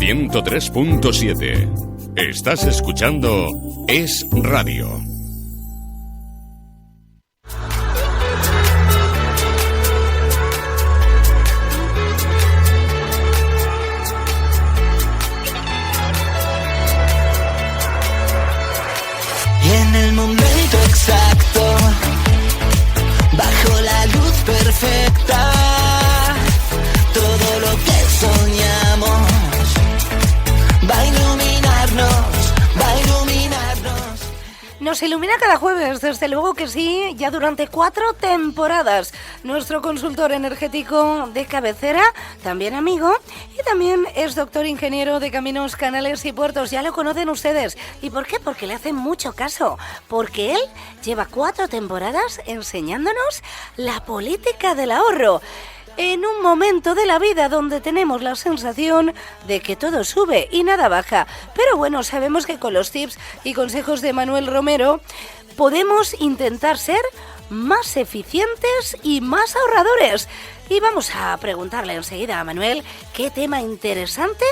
103.7. Estás escuchando Es Radio. Y en el momento exacto, bajo la luz perfecta, todo lo que soñamos va a iluminarnos, va a iluminarnos. Nos ilumina cada jueves, desde luego que sí, ya durante 4 temporadas. Nuestro consultor energético de cabecera, también amigo, y también es doctor ingeniero de caminos, canales y puertos. Ya lo conocen ustedes. ¿Y por qué? Porque le hacen mucho caso. Porque él lleva 4 temporadas enseñándonos la política del ahorro. En un momento de la vida donde tenemos la sensación de que todo sube y nada baja. Pero bueno, sabemos que con los tips y consejos de Manuel Romero podemos intentar ser más eficientes y más ahorradores. Y vamos a preguntarle enseguida a Manuel qué tema interesante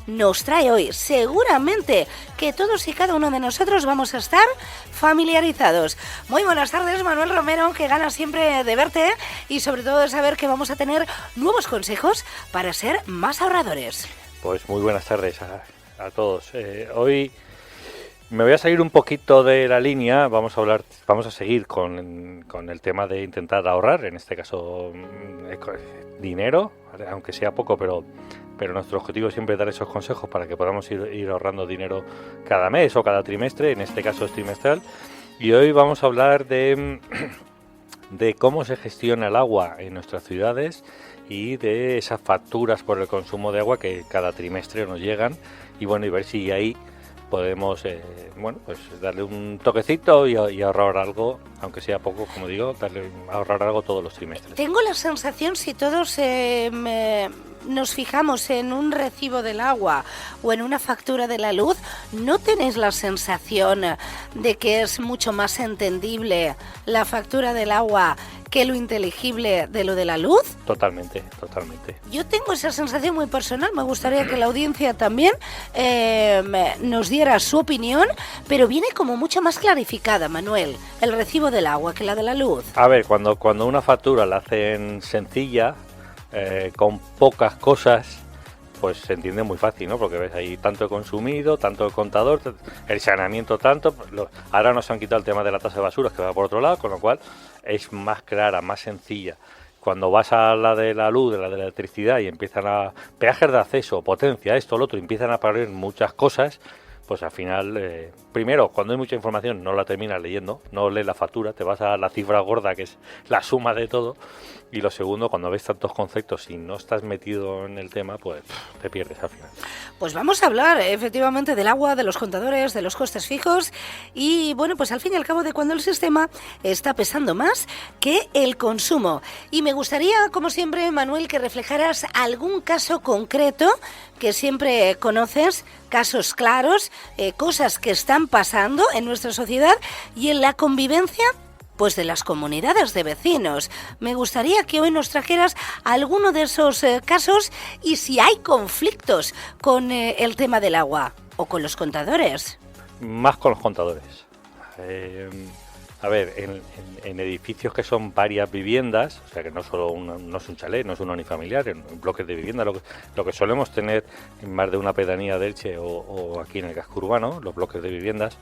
nos trae hoy. Seguramente que todos y cada uno de nosotros vamos a estar familiarizados. Muy buenas tardes, Manuel Romero, que gana siempre de verte y sobre todo de saber que vamos a tener nuevos consejos para ser más ahorradores. Pues muy buenas tardes a todos. Hoy me voy a salir un poquito de la línea. Vamos a seguir con el tema de intentar ahorrar, en este caso dinero, aunque sea poco, pero nuestro objetivo es siempre dar esos consejos para que podamos ir ahorrando dinero cada mes o cada trimestre, en este caso es trimestral. Y hoy vamos a hablar de cómo se gestiona el agua en nuestras ciudades y de esas facturas por el consumo de agua que cada trimestre nos llegan, y bueno, y ver si ahí podemos pues darle un toquecito y ahorrar algo, aunque sea poco, como digo, ahorrar algo todos los trimestres. Tengo la sensación, si todos nos fijamos en un recibo del agua o en una factura de la luz, ¿no tenéis la sensación de que es mucho más entendible la factura del agua que lo inteligible de lo de la luz? Totalmente. Yo tengo esa sensación muy personal. Me gustaría que la audiencia también nos diera su opinión, pero viene como mucho más clarificada, Manuel, el recibo del agua que la de la luz. A ver, cuando una factura la hacen sencilla, con pocas cosas, pues se entiende muy fácil, ¿no? Porque ves ahí tanto consumido, tanto el contador, el saneamiento tanto. Ahora nos han quitado el tema de la tasa de basuras, que va por otro lado, con lo cual es más clara, más sencilla. Cuando vas a la de la luz, de la electricidad, y empiezan a peajes de acceso, potencia, esto, lo otro, empiezan a aparecer muchas cosas, pues al final, primero, cuando hay mucha información no la terminas leyendo, no lees la factura, te vas a la cifra gorda, que es la suma de todo. Y lo segundo, cuando ves tantos conceptos y no estás metido en el tema, pues te pierdes al final. Pues vamos a hablar efectivamente del agua, de los contadores, de los costes fijos y bueno, pues al fin y al cabo de cuando el sistema está pesando más que el consumo. Y me gustaría, como siempre, Manuel, que reflejaras algún caso concreto que siempre conoces, casos claros, cosas que están pasando en nuestra sociedad y en la convivencia pues de las comunidades de vecinos. Me gustaría que hoy nos trajeras alguno de esos casos y si hay conflictos con el tema del agua o con los contadores. Más con los contadores. A ver, en edificios que son varias viviendas, o sea que no solo no es un chalet, no es un unifamiliar, en bloques de vivienda, lo que solemos tener en más de una pedanía de Elche o aquí en el casco urbano, los bloques de viviendas,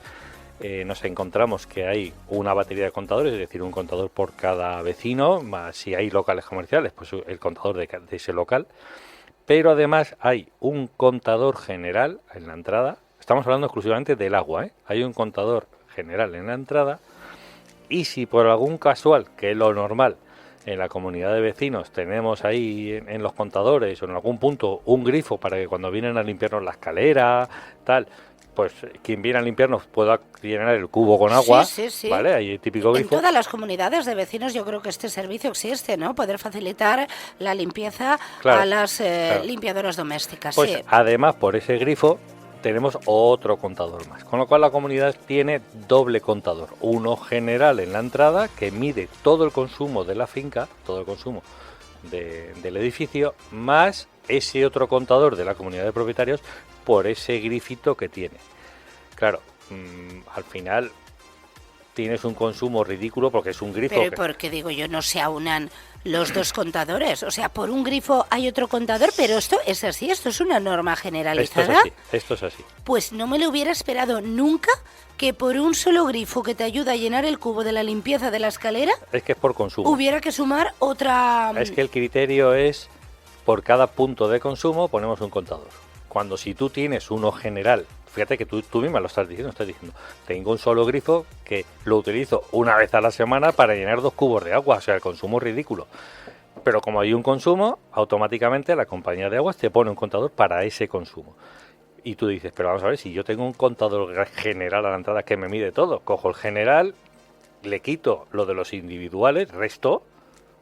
nos encontramos que hay una batería de contadores, es decir, un contador por cada vecino, más si hay locales comerciales, pues el contador de ese local. Pero además hay un contador general en la entrada, estamos hablando exclusivamente del agua, hay un contador general en la entrada, y si por algún casual, que es lo normal, en la comunidad de vecinos tenemos ahí en los contadores o en algún punto un grifo para que cuando vienen a limpiarnos la escalera, tal, pues quien viene a limpiarnos pueda llenar el cubo con agua, sí. ¿vale? Ahí el típico grifo. En todas las comunidades de vecinos yo creo que este servicio existe, ¿no? Poder facilitar la limpieza a las limpiadoras domésticas. Pues sí. Además, por ese grifo tenemos otro contador más, con lo cual la comunidad tiene doble contador, uno general en la entrada que mide todo el consumo de la finca, todo el consumo del edificio, más ese otro contador de la comunidad de propietarios por ese grifito que tiene. Claro, al final tienes un consumo ridículo porque es un grifo. Pero porque digo yo, no se aunan los dos contadores. O sea, por un grifo hay otro contador, pero esto es así, esto es una norma generalizada. Esto es así. Pues no me lo hubiera esperado nunca que por un solo grifo que te ayuda a llenar el cubo de la limpieza de la escalera, es que es por consumo. Hubiera que sumar otra... Es que el criterio es por cada punto de consumo ponemos un contador. Cuando si tú tienes uno general, fíjate que tú misma lo estás diciendo, tengo un solo grifo que lo utilizo una vez a la semana para llenar 2 cubos de agua, o sea, el consumo es ridículo. Pero como hay un consumo, automáticamente la compañía de aguas te pone un contador para ese consumo. Y tú dices, pero vamos a ver, si yo tengo un contador general a la entrada que me mide todo, cojo el general, le quito lo de los individuales, resto,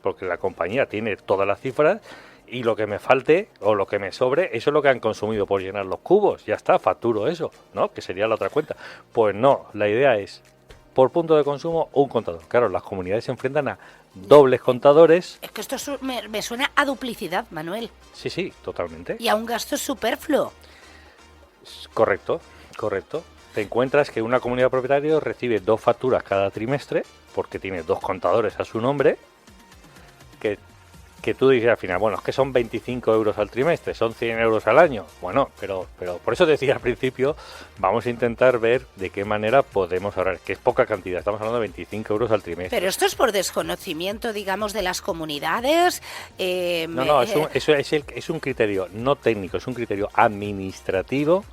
porque la compañía tiene todas las cifras, y lo que me falte o lo que me sobre, eso es lo que han consumido por llenar los cubos, ya está, facturo eso, ¿no? Que sería la otra cuenta. Pues no, la idea es, por punto de consumo, un contador. Claro, las comunidades se enfrentan a dobles contadores. Es que esto me suena a duplicidad, Manuel. Sí, totalmente. Y a un gasto superfluo. Correcto. Te encuentras que una comunidad de propietarios recibe 2 facturas cada trimestre, porque tiene 2 contadores a su nombre, que tú dices al final, bueno, es que son 25 euros al trimestre, son 100 euros al año. Bueno, pero por eso decía al principio, vamos a intentar ver de qué manera podemos ahorrar, que es poca cantidad, estamos hablando de 25 euros al trimestre. Pero esto es por desconocimiento, digamos, de las comunidades. No, es un criterio no técnico, es un criterio administrativo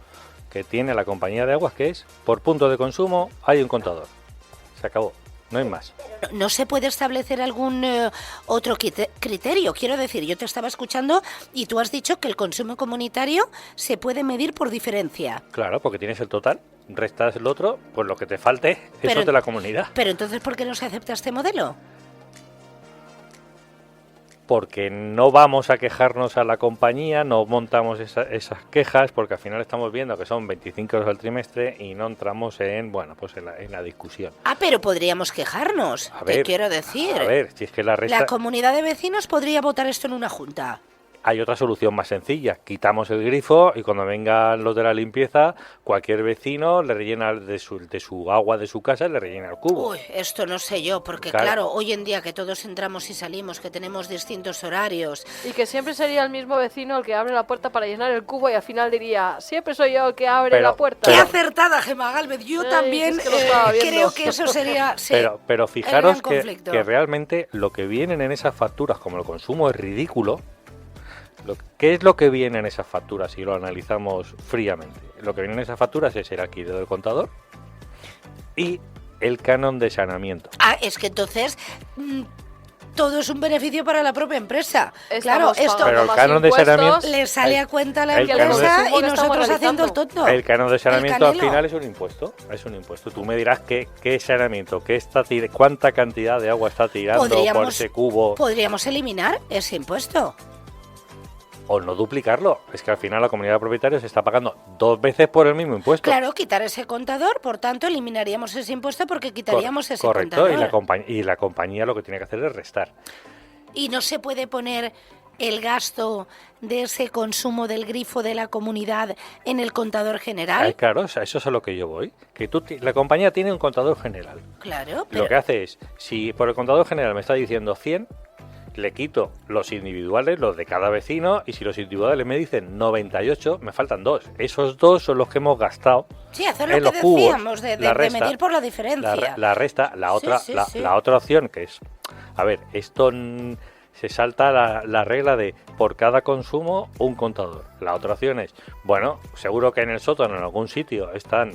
que tiene la compañía de aguas, que es, por punto de consumo, hay un contador. Se acabó. No hay más. ¿No se puede establecer algún otro criterio? Quiero decir, yo te estaba escuchando y tú has dicho que el consumo comunitario se puede medir por diferencia. Claro, porque tienes el total, restas el otro, pues lo que te falte, eso es de la comunidad. Pero entonces, ¿por qué no se acepta este modelo? Porque no vamos a quejarnos a la compañía, no montamos esas quejas, porque al final estamos viendo que son 25 euros al trimestre y no entramos en la discusión. Pero podríamos quejarnos, te quiero decir. A ver, si es que la comunidad de vecinos podría votar esto en una junta. Hay otra solución más sencilla, quitamos el grifo y cuando vengan los de la limpieza, cualquier vecino le rellena de su agua de su casa, le rellena el cubo. Uy, esto no sé yo, porque claro, hoy en día que todos entramos y salimos, que tenemos distintos horarios. Y que siempre sería el mismo vecino el que abre la puerta para llenar el cubo y al final diría, siempre soy yo el que abre la puerta. ¡Qué acertada, Gemma Gálvez! Yo también creo que eso sería... Sí, pero fijaros que realmente lo que vienen en esas facturas, como el consumo es ridículo, ¿qué es lo que viene en esas facturas si lo analizamos fríamente? Lo que viene en esas facturas es el alquiler del contador y el canon de saneamiento. Es que entonces todo es un beneficio para la propia empresa. Claro, esto pero el canon de saneamiento le sale a cuenta a la empresa y nosotros haciendo el tonto. El canon de saneamiento al final es un impuesto. Tú me dirás qué saneamiento, cuánta cantidad de agua está tirando por ese cubo. Podríamos eliminar ese impuesto. O no duplicarlo. Es que al final la comunidad de propietarios está pagando 2 veces por el mismo impuesto. Claro, quitar ese contador, por tanto, eliminaríamos ese impuesto porque quitaríamos ese correcto, contador. Correcto, y la compañía lo que tiene que hacer es restar. Y no se puede poner el gasto de ese consumo del grifo de la comunidad en el contador general. Claro, eso es a lo que yo voy. Que la compañía tiene un contador general. Claro, pero... Lo que hace es, si por el contador general me está diciendo 100... le quito los individuales, los de cada vecino, y si los individuales me dicen 98, me faltan 2. Esos 2 son los que hemos gastado. Sí, hacer lo que decíamos, de medir por la diferencia. La otra opción que es, a ver, esto se salta la regla de por cada consumo un contador. La otra opción es, bueno, seguro que en el sótano en algún sitio están,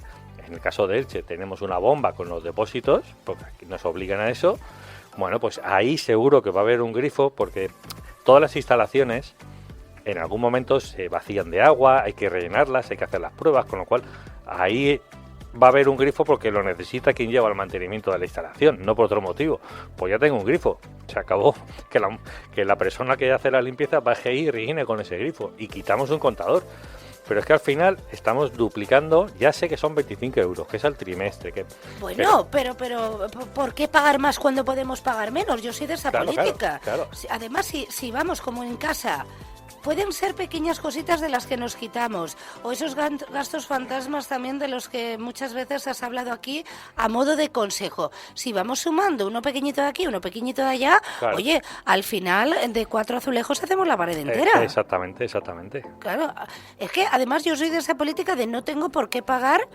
en el caso de Elche tenemos una bomba con los depósitos, porque aquí nos obligan a eso. Bueno, pues ahí seguro que va a haber un grifo, porque todas las instalaciones en algún momento se vacían de agua, hay que rellenarlas, hay que hacer las pruebas, con lo cual ahí va a haber un grifo porque lo necesita quien lleva el mantenimiento de la instalación, no por otro motivo. Pues ya tengo un grifo, se acabó. Que la persona que hace la limpieza baje ahí y rellene con ese grifo y quitamos un contador. Pero es que al final estamos duplicando, ya sé que son 25 euros, que es al trimestre. Bueno, pero ¿por qué pagar más cuando podemos pagar menos? Yo soy de esa política. Claro. Además, si vamos como en casa, pueden ser pequeñas cositas de las que nos quitamos, o esos gastos fantasmas también de los que muchas veces has hablado aquí a modo de consejo. Si vamos sumando uno pequeñito de aquí, uno pequeñito de allá, claro. Oye, al final de 4 azulejos hacemos la pared entera. Exactamente. Claro, es que además yo soy de esa política de no tengo por qué pagar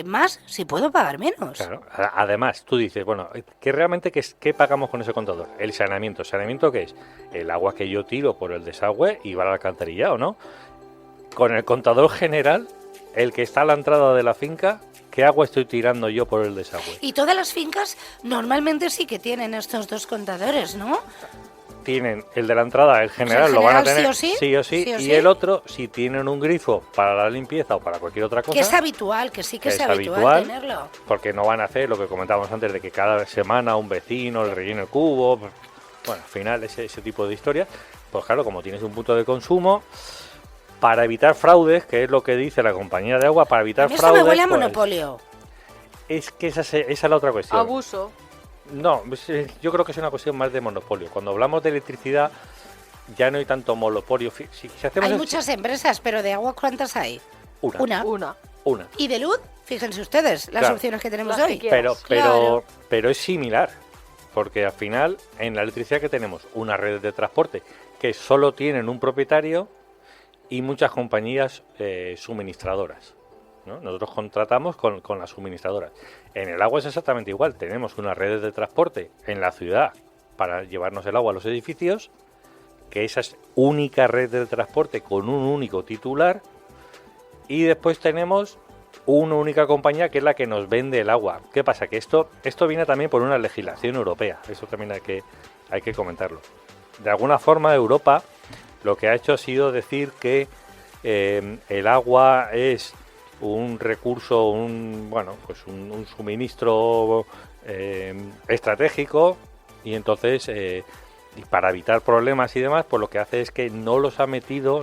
más si puedo pagar menos. Claro. Además, tú dices, bueno, ¿qué realmente qué pagamos con ese contador? El saneamiento. ¿Saneamiento qué es? El agua que yo tiro por el desagüe y va al alcantarillado, ¿no? Con el contador general, el que está a la entrada de la finca, ¿qué agua estoy tirando yo por el desagüe? Y todas las fincas normalmente sí que tienen estos dos contadores, ¿no? Tienen el de la entrada, el general, el lo van a general tener sí o sí, sí o y sí. el otro, si tienen un grifo para la limpieza o para cualquier otra cosa, Que es habitual, que sí que es habitual tenerlo. Porque no van a hacer lo que comentábamos antes de que cada semana un vecino le rellene el cubo. Bueno, al final ese tipo de historias, pues claro, como tienes un punto de consumo, para evitar fraudes, que es lo que dice la compañía de agua, para evitar fraudes... Eso me huele a pues, monopolio. Es que esa es la otra cuestión. Abuso. No, yo creo que es una cuestión más de monopolio. Cuando hablamos de electricidad, ya no hay tanto monopolio. Si hacemos Hay muchas empresas, pero de agua, ¿cuántas hay? Una. ¿Y de luz? Fíjense ustedes las Claro. opciones que tenemos Las hoy. que quieras. Pero es similar, porque al final en la electricidad que tenemos una red de transporte que solo tienen un propietario y muchas compañías suministradoras, ¿no? Nosotros contratamos con las suministradoras. En el agua es exactamente igual, tenemos unas redes de transporte en la ciudad para llevarnos el agua a los edificios, que esa es única red de transporte con un único titular, y después tenemos una única compañía que es la que nos vende el agua. ¿Qué pasa? Que esto viene también por una legislación europea, eso también hay que comentarlo. De alguna forma Europa lo que ha hecho ha sido decir que el agua es un recurso, un suministro estratégico, y entonces y para evitar problemas y demás, pues lo que hace es que no han metido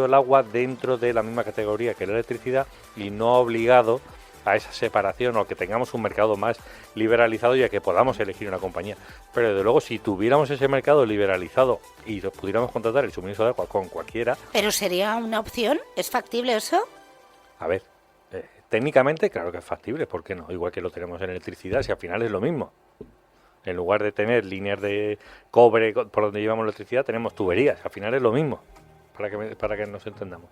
el agua dentro de la misma categoría que la electricidad, y no ha obligado a esa separación, o que tengamos un mercado más liberalizado y a que podamos elegir una compañía. Pero desde luego, si tuviéramos ese mercado liberalizado y pudiéramos contratar el suministro de agua con cualquiera... ¿Pero sería una opción? ¿Es factible eso? A ver, técnicamente claro que es factible, ¿por qué no? Igual que lo tenemos en electricidad, si al final es lo mismo. En lugar de tener líneas de cobre por donde llevamos electricidad, tenemos tuberías, al final es lo mismo, para que nos entendamos.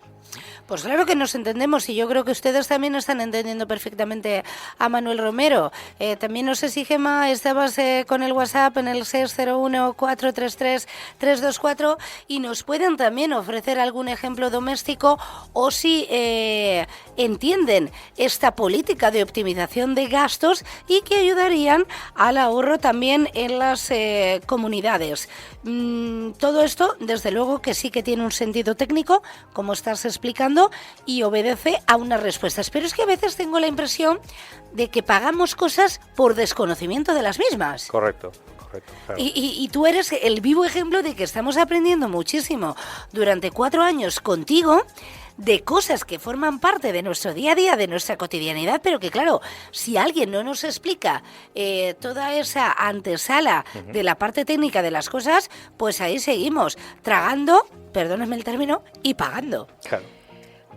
Pues claro que nos entendemos, y yo creo que ustedes también están entendiendo perfectamente a Manuel Romero. También no sé si, Gemma, estabas con el WhatsApp en el 601-433-324 y nos pueden también ofrecer algún ejemplo doméstico, o si entienden esta política de optimización de gastos y que ayudarían al ahorro también en las comunidades. Todo esto, desde luego, que sí que tiene un sentido técnico, como estás explicando, y obedece a unas respuestas. Pero es que a veces tengo la impresión de que pagamos cosas por desconocimiento de las mismas. Correcto. Claro. Y tú eres el vivo ejemplo de que estamos aprendiendo muchísimo durante 4 años contigo, de cosas que forman parte de nuestro día a día, de nuestra cotidianidad, pero que claro, si alguien no nos explica toda esa antesala de la parte técnica de las cosas, pues ahí seguimos, tragando, perdónenme el término, y pagando. Claro.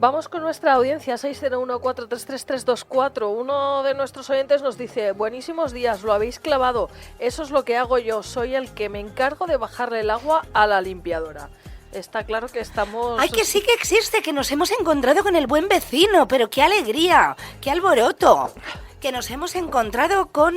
Vamos con nuestra audiencia, 601-433-324. Uno de nuestros oyentes nos dice: buenísimos días, lo habéis clavado. Eso es lo que hago yo, soy el que me encargo de bajarle el agua a la limpiadora. Está claro que estamos... ¡Ay, que sí que existe! Que nos hemos encontrado con el buen vecino, pero qué alegría, qué alboroto. Que nos hemos encontrado con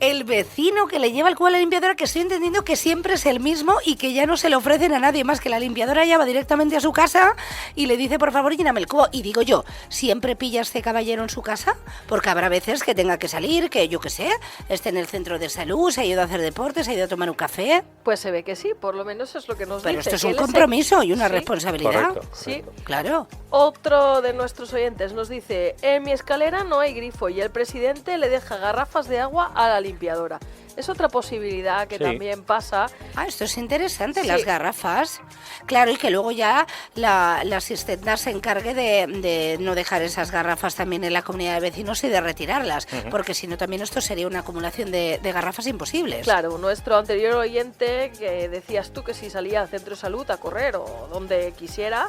el vecino que le lleva el cubo a la limpiadora, que estoy entendiendo que siempre es el mismo y que ya no se le ofrecen a nadie más, que la limpiadora ya va directamente a su casa y le dice: por favor, lléname el cubo. Y digo yo, ¿siempre pilla este caballero en su casa? Porque habrá veces que tenga que salir, que yo qué sé, esté en el centro de salud, se ha ido a hacer deporte, se ha ido a tomar un café. Pues se ve que sí, por lo menos es lo que nos dice. Pero esto es que un él compromiso y una Sí, responsabilidad. Correcto. Sí. Claro. Otro de nuestros oyentes nos dice: en mi escalera no hay grifo y el presidente le deja garrafas de agua a la limpiadora. Es otra posibilidad que Sí. también pasa. Ah, esto es interesante, Sí. las garrafas. Claro, y que luego ya la asistenta se encargue de no dejar esas garrafas también en la comunidad de vecinos y de retirarlas, porque si no también esto sería una acumulación de garrafas imposibles. Claro, nuestro anterior oyente, que decías tú que si salía al centro de salud a correr o donde quisiera,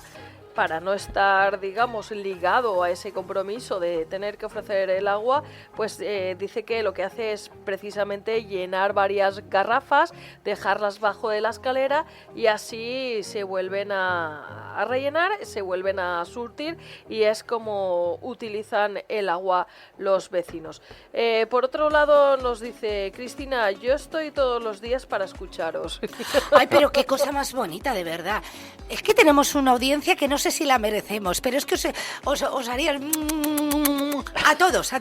para no estar, digamos, ligado a ese compromiso de tener que ofrecer el agua, pues dice que lo que hace es precisamente llenar varias garrafas, dejarlas bajo de la escalera y así se vuelven a rellenar, se vuelven a surtir y es como utilizan el agua los vecinos. Por otro lado nos dice Cristina, yo estoy todos los días para escucharos. Ay, pero qué cosa más bonita, de verdad. Es que tenemos una audiencia que no sé si la merecemos, pero es que os haría... A todos,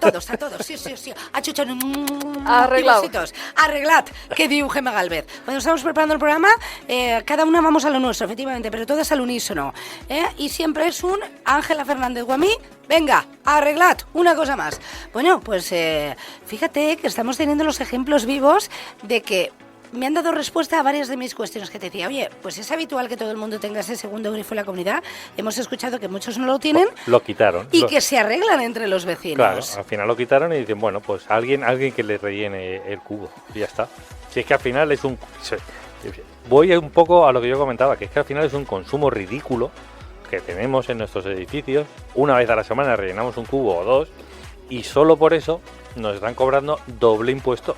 sí. A Chuchón. Arreglado. Arreglad, que diu Gemma Galvez. Cuando estamos preparando el programa, cada una vamos a lo nuestro, efectivamente, pero todas al unísono. Y siempre es un Ángela Fernández o a mí, venga, arreglad, una cosa más. Bueno, pues fíjate que estamos teniendo los ejemplos vivos de que me han dado respuesta a varias de mis cuestiones que te decía. Oye, pues es habitual que todo el mundo tenga ese segundo grifo en la comunidad. Hemos escuchado que muchos no lo tienen Lo quitaron. y que se arreglan entre los vecinos. Claro, al final lo quitaron y dicen, bueno, pues alguien que le rellene el cubo y ya está. Si es que al final es un... Voy un poco a lo que yo comentaba, que es que al final es un consumo ridículo que tenemos en nuestros edificios. Una vez a la semana rellenamos un cubo o dos y solo por eso nos están cobrando doble impuesto.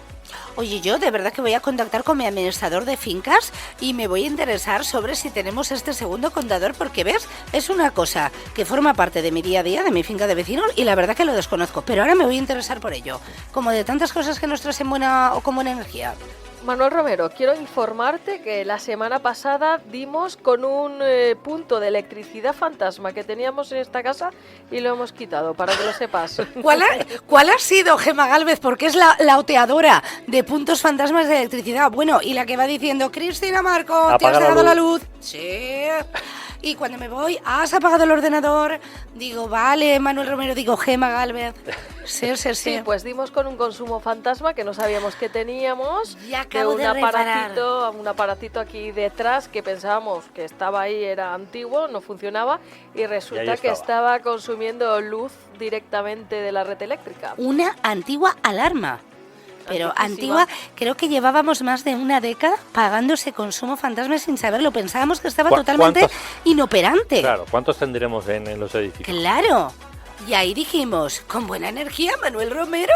Oye, yo de verdad que voy a contactar con mi administrador de fincas y me voy a interesar sobre si tenemos este segundo contador, porque ves, es una cosa que forma parte de mi día a día, de mi finca de vecinos, y la verdad que lo desconozco, pero ahora me voy a interesar por ello, como de tantas cosas que nos traen buena o con buena energía. Manuel Romero, quiero informarte que la semana pasada dimos con un punto de electricidad fantasma que teníamos en esta casa y lo hemos quitado, para que lo sepas. ¿Cuál ha sido, Gemma Galvez? Porque es la oteadora de puntos fantasmas de electricidad. Bueno, y la que va diciendo, Cristina Marco, ¿te has Apaga la dado la luz. luz? Sí. Y cuando me voy, ¿has apagado el ordenador? Digo, vale, Manuel Romero, digo, Gemma Galvez. Sí. Sí, pues dimos con un consumo fantasma que no sabíamos que teníamos. Y acabo de reparar. Un aparatito aquí detrás que pensábamos que estaba ahí, era antiguo, no funcionaba y resulta Y ahí que estaba. estaba consumiendo luz directamente de la red eléctrica. Una antigua alarma. Pero Antiquísima. antigua, creo que llevábamos más de una década pagando ese consumo fantasma sin saberlo. Pensábamos que estaba totalmente ¿Cuántos? inoperante. Claro, ¿cuántos tendremos en los edificios? Claro. Y ahí dijimos, con buena energía, Manuel Romero.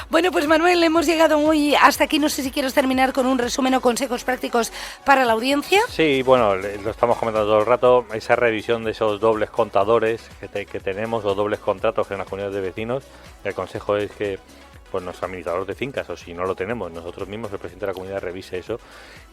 Bueno, pues Manuel, hemos llegado muy hasta aquí. No sé si quieres terminar con un resumen o consejos prácticos para la audiencia. Sí, bueno, lo estamos comentando todo el rato, esa revisión de esos dobles contadores que tenemos, o dobles contratos en las comunidades de vecinos. El consejo es que pues nuestro administrador de fincas, o si no lo tenemos, nosotros mismos, el presidente de la comunidad, revise eso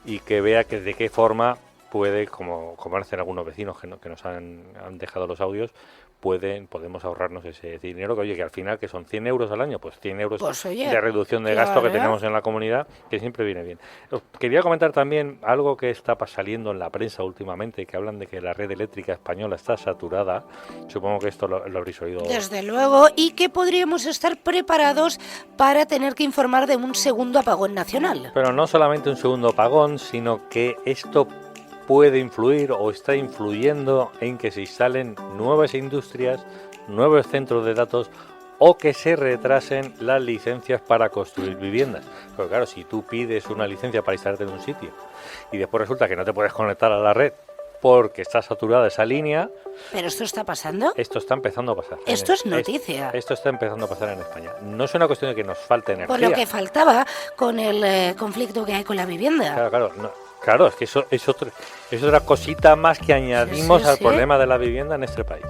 y que vea que de qué forma puede, como hacen algunos vecinos que nos han dejado los audios, podemos ahorrarnos ese dinero, que oye, que al final que son 100 euros al año, pues 100 euros Pues, oye, de reducción de claro, gasto que tenemos en la comunidad, que siempre viene bien. Os quería comentar también algo que está saliendo en la prensa últimamente, que hablan de que la red eléctrica española está saturada. Supongo que esto lo habréis oído. Desde luego, y que podríamos estar preparados para tener que informar de un segundo apagón nacional. Pero no solamente un segundo apagón, sino que esto puede influir o está influyendo en que se instalen nuevas industrias, nuevos centros de datos o que se retrasen las licencias para construir viviendas. Pero claro, si tú pides una licencia para instalarte en un sitio y después resulta que no te puedes conectar a la red porque está saturada esa línea... ¿Pero esto está pasando? Esto está empezando a pasar. Esto es noticia. Esto está empezando a pasar en España. No es una cuestión de que nos falte energía. Por lo que faltaba con el conflicto que hay con la vivienda. Claro, es que eso es otra cosita más que añadimos Sí. al problema de la vivienda en este país.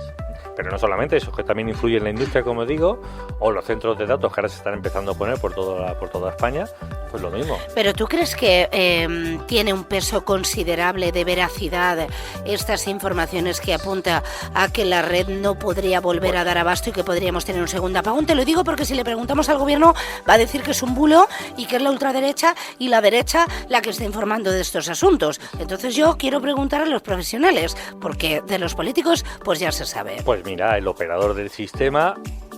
Pero no solamente eso, que también influye en la industria, como digo, o los centros de datos que ahora se están empezando a poner por toda España, pues lo mismo. ¿Pero tú crees que tiene un peso considerable de veracidad estas informaciones que apunta a que la red no podría volver a dar abasto y que podríamos tener un segundo apagón? Te lo digo porque si le preguntamos al gobierno va a decir que es un bulo y que es la ultraderecha y la derecha la que está informando de estos asuntos. Entonces yo quiero preguntar a los profesionales, porque de los políticos pues ya se sabe. Pues mira, el operador del sistema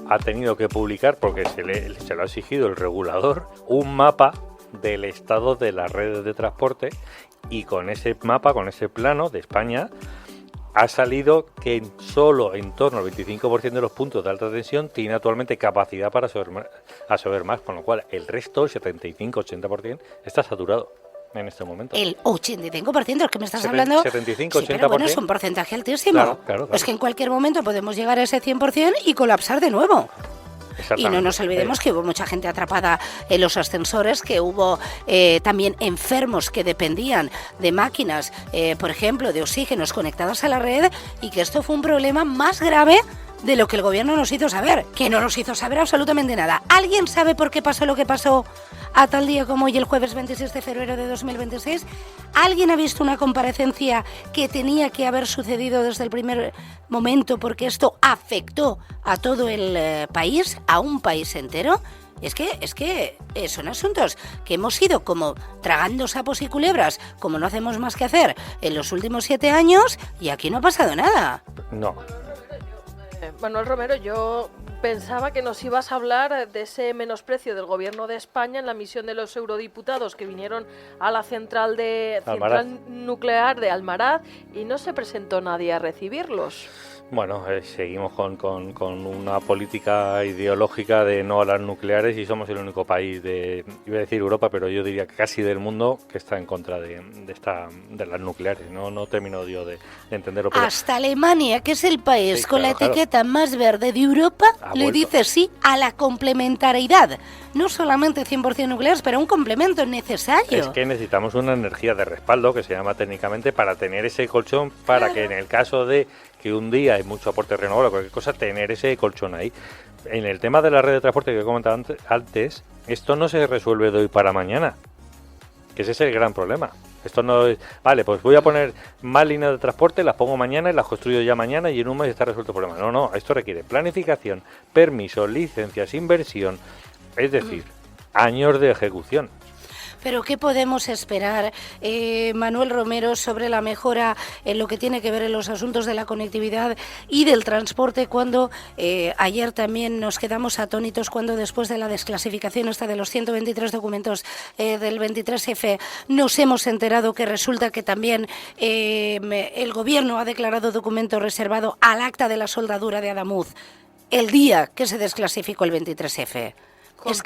ha tenido que publicar, porque se lo ha exigido el regulador, un mapa del estado de las redes de transporte, y con ese mapa, con ese plano de España, ha salido que solo en torno al 25% de los puntos de alta tensión tiene actualmente capacidad para absorber más, con lo cual el resto, el 75-80%, está saturado en este momento. El 85%, es que me estás hablando... 75-80%. Sí, pero bueno, es un porcentaje altísimo. Claro. Es que en cualquier momento podemos llegar a ese 100% y colapsar de nuevo. Y no nos olvidemos que hubo mucha gente atrapada en los ascensores, que hubo también enfermos que dependían de máquinas, por ejemplo, de oxígenos conectadas a la red, y que esto fue un problema más grave de lo que el gobierno nos hizo saber, que no nos hizo saber absolutamente nada. ¿Alguien sabe por qué pasó lo que pasó a tal día como hoy, el jueves 26 de febrero de 2026? ¿Alguien ha visto una comparecencia que tenía que haber sucedido desde el primer momento, porque esto afectó a todo el país, a un país entero? Es que son asuntos que hemos ido como tragando sapos y culebras, como no hacemos más que hacer en los últimos 7 años, y aquí no ha pasado nada. No. Manuel Romero, yo pensaba que nos ibas a hablar de ese menosprecio del gobierno de España en la misión de los eurodiputados que vinieron a la central nuclear de Almaraz, y no se presentó nadie a recibirlos. Bueno, seguimos con una política ideológica de no a las nucleares, y somos el único país iba a decir Europa, pero yo diría que casi del mundo, que está en contra de las nucleares. No termino yo de entenderlo. Pero hasta Alemania, que es el país con la etiqueta más verde de Europa, le dice sí a la complementariedad. No solamente 100% nucleares, pero un complemento necesario. Es que necesitamos una energía de respaldo, que se llama técnicamente, para tener ese colchón, para que en el caso de que un día hay mucho aporte renovable o cualquier cosa, tener ese colchón ahí. En el tema de la red de transporte que he comentado antes, esto no se resuelve de hoy para mañana, que ese es el gran problema. Esto no es, vale, pues voy a poner más líneas de transporte, las pongo mañana y las construyo ya mañana y en un mes está resuelto el problema. No, esto requiere planificación, permisos, licencias, inversión, es decir, años de ejecución. Pero ¿qué podemos esperar, Manuel Romero, sobre la mejora en lo que tiene que ver en los asuntos de la conectividad y del transporte, cuando ayer también nos quedamos atónitos cuando, después de la desclasificación esta de los 123 documentos del 23F, nos hemos enterado que resulta que también el gobierno ha declarado documento reservado al acta de la soldadura de Adamuz el día que se desclasificó el 23F? Es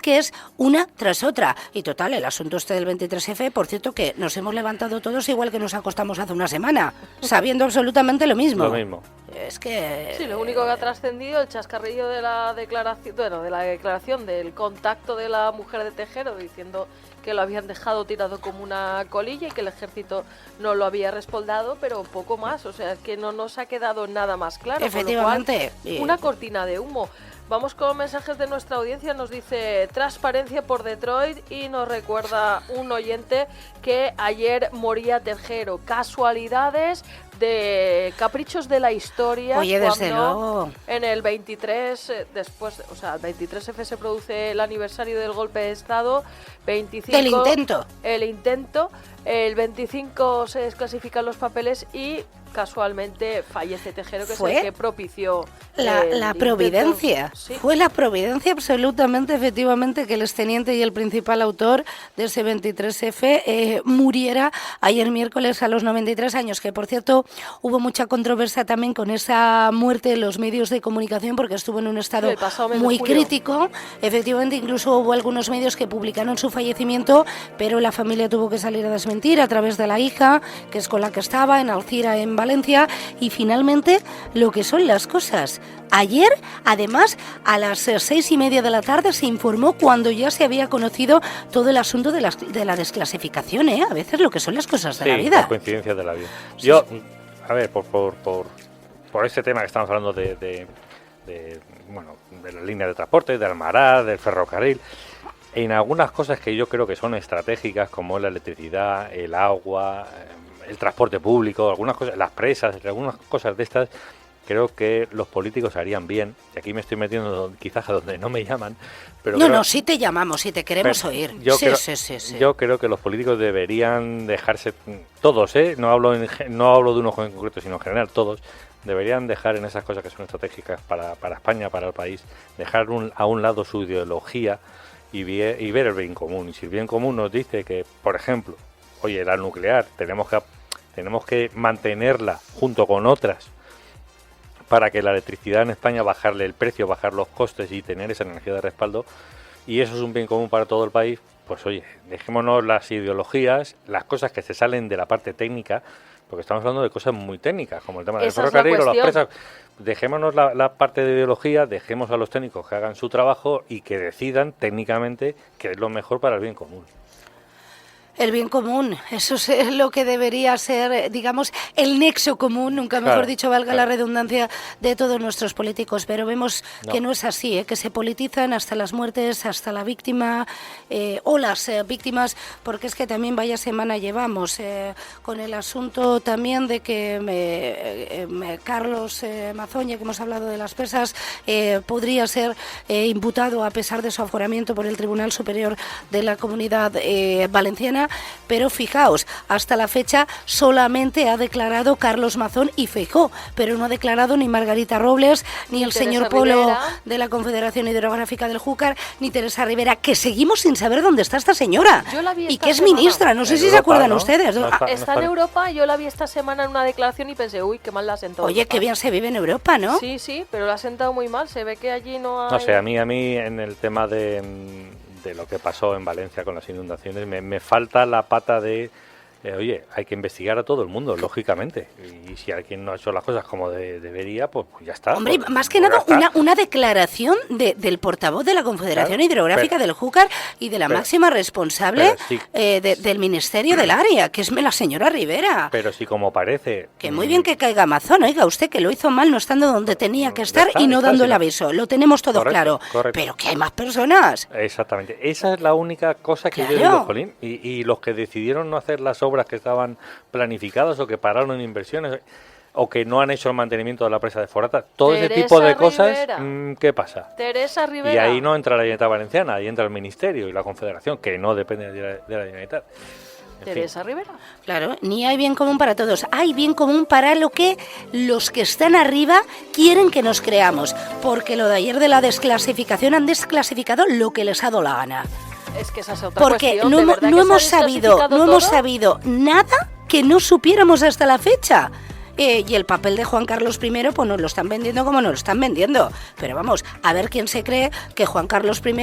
que es una tras otra. Y total, el asunto este del 23F, por cierto, que nos hemos levantado todos igual que nos acostamos hace una semana, sabiendo absolutamente lo mismo. Lo mismo. Es que... Sí, lo único que ha trascendido, el chascarrillo de la declaración del contacto de la mujer de Tejero, diciendo que lo habían dejado tirado como una colilla y que el ejército no lo había respaldado, pero poco más. O sea, es que no nos ha quedado nada más claro. Efectivamente. Con lo cual, una cortina de humo. Vamos con mensajes de nuestra audiencia. Nos dice transparencia por Detroit, y nos recuerda un oyente que ayer moría Tejero. Casualidades de caprichos de la historia. Oye, desde luego. En el 23, el 23F se produce el aniversario del golpe de Estado. 25, del intento. El intento. El 25 se desclasifican los papeles y casualmente fallece Tejero, que ¿Fue? es el que propició la providencia. Sí. Fue la providencia absolutamente, efectivamente, que el exteniente y el principal autor de ese 23F muriera ayer miércoles a los 93 años, que por cierto hubo mucha controversia también con esa muerte en los medios de comunicación, porque estuvo en un estado muy crítico. Efectivamente, incluso hubo algunos medios que publicaron su fallecimiento, pero la familia tuvo que salir a desmentir a través de la hija, que es con la que estaba en Alcira, en Valencia, y finalmente lo que son las cosas. Ayer, además, a las 6:30 de la tarde se informó, cuando ya se había conocido todo el asunto de la desclasificación, A veces lo que son las cosas de la vida. Sí, coincidencias de la vida. Sí. Yo, a ver, por este tema que estamos hablando de la línea de transporte, de Almaraz, del ferrocarril, en algunas cosas que yo creo que son estratégicas, como la electricidad, el agua, el transporte público, algunas cosas, las presas, algunas cosas de estas, creo que los políticos harían bien, y aquí me estoy metiendo quizás a donde no me llaman, pero sí te llamamos, sí te queremos oír. Sí. Yo creo que los políticos deberían dejarse, todos, no hablo de unos en concreto, sino en general todos, deberían dejar en esas cosas que son estratégicas para España, para el país, dejar a un lado su ideología y ver el bien común. Y si el bien común nos dice que, por ejemplo, oye, la nuclear, tenemos que mantenerla junto con otras para que la electricidad en España bajarle el precio, bajar los costes y tener esa energía de respaldo, y eso es un bien común para todo el país, pues oye, dejémonos las ideologías, las cosas que se salen de la parte técnica, porque estamos hablando de cosas muy técnicas, como el tema del ferrocarril o las presas. Dejémonos la parte de ideología, dejemos a los técnicos que hagan su trabajo y que decidan técnicamente qué es lo mejor para el bien común. El bien común, eso es lo que debería ser, digamos, el nexo común, nunca mejor dicho, valga la redundancia, de todos nuestros políticos. Pero vemos que no es así, que se politizan hasta las muertes, hasta la víctima o las víctimas, porque es que también vaya semana llevamos con el asunto también de que Carlos Mazoña, que hemos hablado de las presas, podría ser imputado a pesar de su aforamiento por el Tribunal Superior de la Comunidad Valenciana. Pero fijaos, hasta la fecha solamente ha declarado Carlos Mazón y Feijóo, pero no ha declarado ni Margarita Robles, ni el señor Polo de la Confederación Hidrográfica del Júcar, ni Teresa Rivera, que seguimos sin saber dónde está esta señora. Yo la vi y que es ministra, no sé si se acuerdan ustedes. Está en Europa, yo la vi esta semana en una declaración y pensé, uy, qué mal la ha sentado. Oye, qué bien se vive en Europa, ¿no? Sí, pero la ha sentado muy mal, se ve que allí no hay... No sé, a mí en el tema de lo que pasó en Valencia con las inundaciones, me falta la pata de, oye, hay que investigar a todo el mundo, lógicamente, y si alguien no ha hecho las cosas como debería, pues ya está. Hombre, pues, más que nada una declaración del portavoz de la Confederación Hidrográfica del Júcar y de la máxima responsable del Ministerio del Área, que es la señora Rivera. Pero si como parece... Que muy bien que caiga Mazón, oiga usted, que lo hizo mal no estando donde tenía que estar y no dando el aviso, lo tenemos todo claro. Pero que hay más personas. Exactamente, esa es la única cosa que yo digo, Jolín, y los que decidieron no hacer las obras que estaban planificadas o que pararon inversiones o que no han hecho el mantenimiento de la presa de Forata, todo ese tipo de cosas, ¿qué pasa? Teresa Rivera. Y ahí no entra la Generalitat Valenciana, ahí entra el Ministerio y la Confederación, que no depende de la Generalitat. Teresa Rivera. Claro, ni hay bien común para todos, hay bien común para lo que los que están arriba quieren que nos creamos, porque lo de ayer de la desclasificación han desclasificado lo que les ha dado la gana. Es que esa es otra porque cuestión, no hemos sabido nada que no supiéramos hasta la fecha. Y el papel de Juan Carlos I, pues nos lo están vendiendo como nos lo están vendiendo. Pero vamos, a ver quién se cree que Juan Carlos I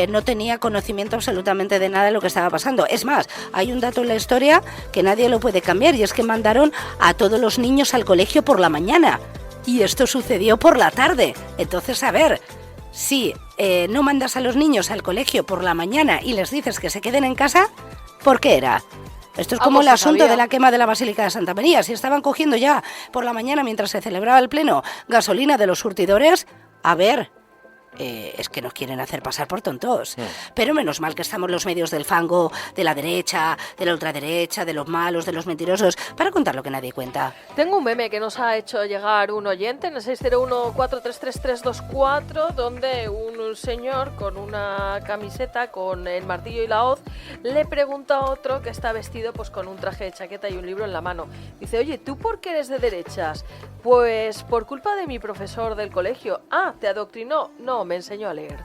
no tenía conocimiento absolutamente de nada de lo que estaba pasando. Es más, hay un dato en la historia que nadie lo puede cambiar, y es que mandaron a todos los niños al colegio por la mañana. Y esto sucedió por la tarde. Entonces, a ver, si no mandas a los niños al colegio por la mañana y les dices que se queden en casa, ¿por qué era? Esto es como el asunto de la quema de la Basílica de Santa María. Si estaban cogiendo ya por la mañana, mientras se celebraba el pleno, gasolina de los surtidores, a ver, es que nos quieren hacer pasar por tontos. Pero menos mal que estamos los medios del fango, de la derecha, de la ultraderecha, de los malos, de los mentirosos, para contar lo que nadie cuenta. Tengo un meme que nos ha hecho llegar un oyente en el 601-433-324, donde un señor con una camiseta con el martillo y la hoz le pregunta a otro que está vestido pues con un traje de chaqueta y un libro en la mano. Dice, oye, ¿tú por qué eres de derechas? Pues por culpa de mi profesor del colegio. Ah, ¿te adoctrinó? No, me enseñó a leer.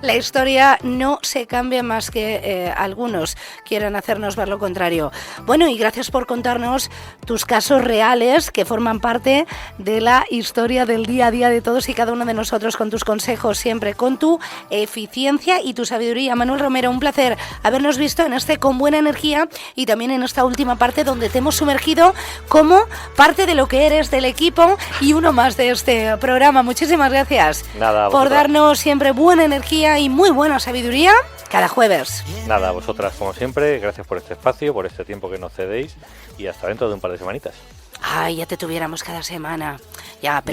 La historia no se cambia más que algunos quieran hacernos ver lo contrario. Bueno, y gracias por contarnos tus casos reales que forman parte de la historia del día a día de todos y cada uno de nosotros, con tus consejos siempre, con tu eficiencia y tu sabiduría. Manuel Romero, un placer habernos visto en este Con Buena Energía y también en esta última parte donde te hemos sumergido como parte de lo que eres del equipo y uno más de este programa. Muchísimas gracias por darnos siempre buena energía y muy buena sabiduría cada jueves. Nada, vosotras como siempre, gracias por este espacio, por este tiempo que nos cedéis y hasta dentro de un par de semanitas. Ay, ya te tuviéramos cada semana. Ya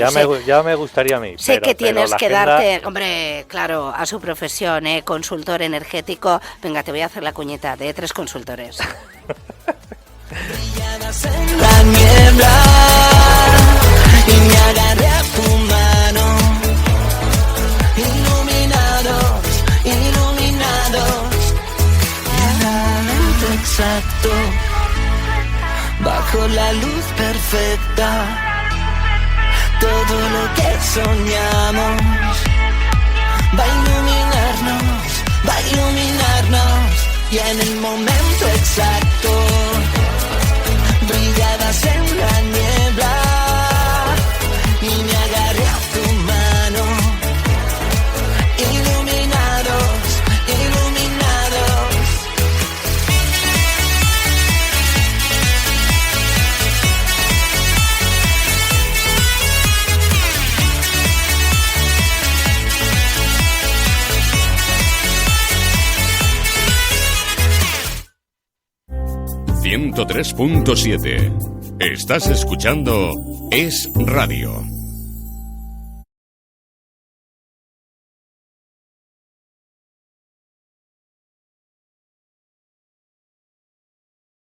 me gustaría a mí. Sé que tienes que darte, hombre, claro, a su profesión, consultor energético. Venga, te voy a hacer la cuñeta de 3 consultores. La niebla y me agarré a tu mano. Iluminados, y el momento exacto, baja bajo la luz perfecta. Todo lo que soñamos va a iluminarnos, y en el momento exacto brillabas en la niebla y me agarré a tu mano. Iluminados. 103.7. Estás escuchando Es Radio.